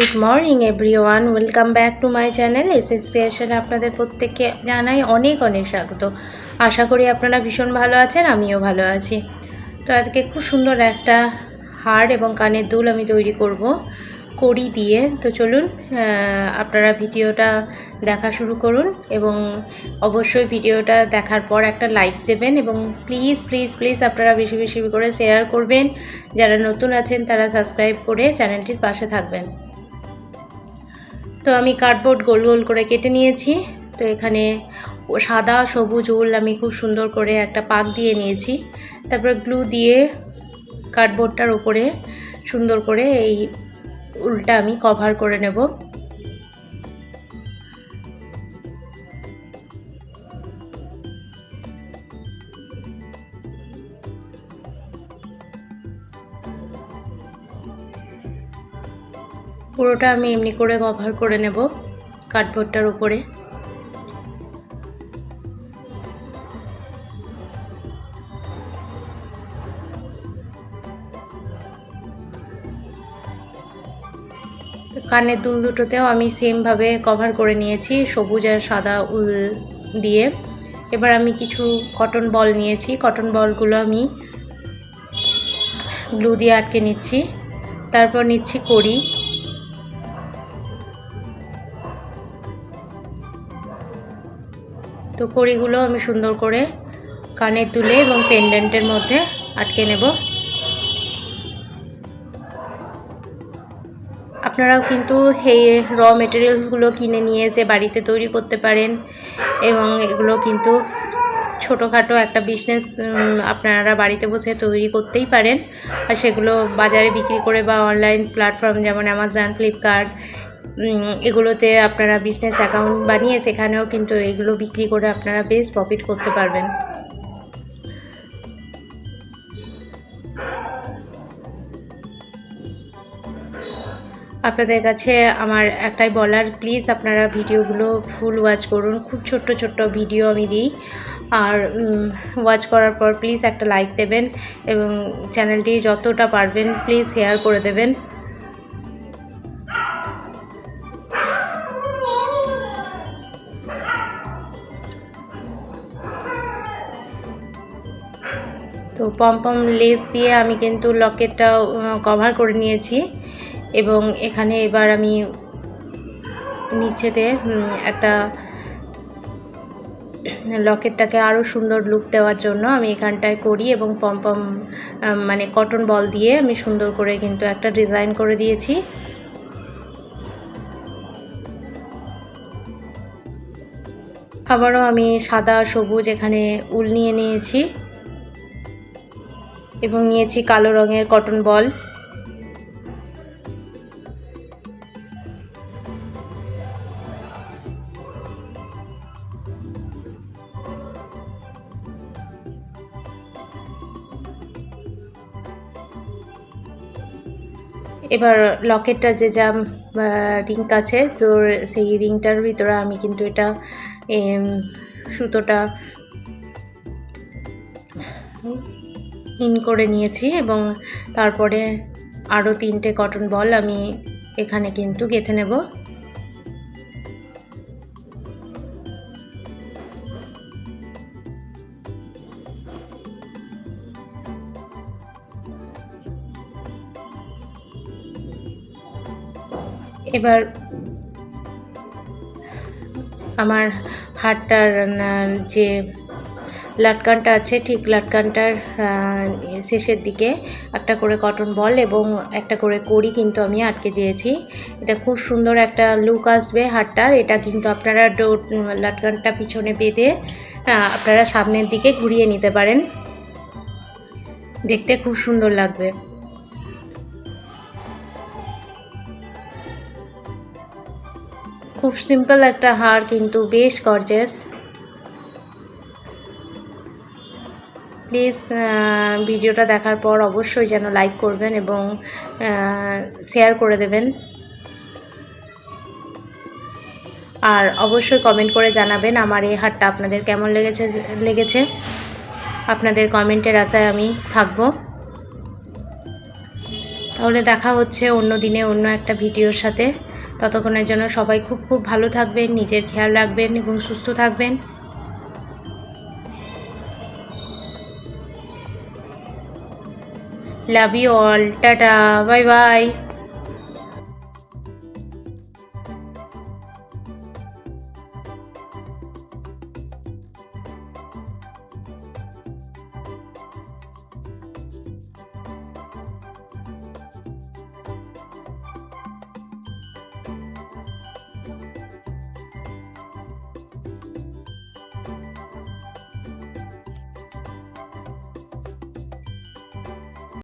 Good morning everyone, welcome back to my channel S.S Creation। আপনাদের প্রত্যেককে জানাই অনেক অনেক স্বাগত। আশা করি আপনারা ভীষণ ভালো আছেন, আমিও ভালো আছি। তো আজকে খুব সুন্দর একটা হার এবং কানের দুল আমি তৈরি করব কড়ি দিয়ে। তো চলুন আপনারা ভিডিওটা দেখা শুরু করুন এবং অবশ্যই ভিডিওটা দেখার পর একটা লাইক দেবেন এবং প্লিজ প্লিজ প্লিজ আপনারা বেশি বেশি করে শেয়ার করবেন। যারা নতুন আছেন তারা সাবস্ক্রাইব করে চ্যানেলটির পাশে থাকবেন। তো আমি কার্ডবোর্ড গোল গোল করে কেটে নিয়েছি। তো এখানে সাদা সবুজ উল আমি খুব সুন্দর করে একটা পাক দিয়ে নিয়েছি। তারপর গ্লু দিয়ে কার্ডবোর্ডটার উপরে সুন্দর করে এই উলটা আমি কভার করে নেব। পুরোটা আমি এমনি করে কভার করে নেব কার্ডবোর্ডটার উপরে। কানের দুল দুটোতেও আমি সেমভাবে কভার করে নিয়েছি সবুজ আর সাদা উল দিয়ে। এবার আমি কিছু কটন বল নিয়েছি, কটন বলগুলো আমি গ্লু দিয়ে আটকে নিচ্ছি। তারপর নিচ্ছি কড়ি। তো কড়িগুলো আমি সুন্দর করে কানের দুলে এবং পেন্ডেন্টের মধ্যে আটকে নেব। আপনারাও কিন্তু এই র মেটেরিয়ালসগুলো কিনে নিয়ে এসে বাড়িতে তৈরি করতে পারেন এবং এগুলো কিন্তু ছোটোখাটো একটা বিজনেস আপনারা বাড়িতে বসে তৈরি করতেই পারেন। আর সেগুলো বাজারে বিক্রি করে বা অনলাইন প্ল্যাটফর্ম যেমন অ্যামাজন, ফ্লিপকার্ট এগুলোতে আপনারা বিজনেস অ্যাকাউন্ট বানিয়ে সেখানেও কিন্তু এগুলো বিক্রি করে আপনারা বেশ প্রফিট করতে পারবেন। আপনাদের কাছে আমার একটাই বলার, প্লিজ আপনারা ভিডিওগুলো ফুল ওয়াচ করুন। খুব ছোট্ট ছোট্ট ভিডিও আমি দিই, আর ওয়াচ করার পর প্লিজ একটা লাইক দেবেন এবং চ্যানেলটি যতটা পারবেন প্লিজ শেয়ার করে দেবেন। তো পম লেস দিয়ে আমি কিন্তু লকেটটা কভার করে নিয়েছি এবং এখানে এবার আমি নিচেতে একটা লকেটটাকে আরও সুন্দর লুক দেওয়ার জন্য আমি এখানটায় করি এবং পম মানে কটন বল দিয়ে আমি সুন্দর করে কিন্তু একটা ডিজাইন করে দিয়েছি। আবারও আমি সাদা সবুজ এখানে উল নিয়ে নিয়েছি এবং নিয়েছি কালো রঙের কটন বল। এবার লকেটটা যে যা রিং আছে, তো সেই রিংটার ভিতরে আমি কিন্তু এটা সুতোটা ইন করে নিয়েছি এবং তারপরে আরও 3টে কটন বল আমি এখানে কিন্তু গেঁথে নেব। এবার আমার হারটার যে লাটকানটা আছে, ঠিক লাটকানটার শেষের দিকে একটা করে কটন বল এবং একটা করে কড়ি কিন্তু আমি আটকে দিয়েছি। এটা খুব সুন্দর একটা লুক আসবে হারটার। এটা কিন্তু আপনারা লাটকানটা পিছনে বেঁধে আপনারা সামনের দিকে ঘুরিয়ে নিতে পারেন, দেখতে খুব সুন্দর লাগবে। খুব সিম্পল একটা হার কিন্তু বেশ গর্জিয়াস। প্লিজ ভিডিওটা দেখার পর অবশ্যই যেন লাইক করবেন এবং শেয়ার করে দেবেন, আর অবশ্যই কমেন্ট করে জানাবেন আমার এই হারটা আপনাদের কেমন লেগেছে। আপনাদের কমেন্টের আশায় আমি থাকবো। তো তাহলে দেখা হচ্ছে অন্য দিনে অন্য একটা ভিডিওর সাথে। ততক্ষণের জন্য সবাই খুব খুব ভালো থাকবেন, নিজের খেয়াল রাখবেন এবং সুস্থ থাকবেন। Love you all, tata, bye by.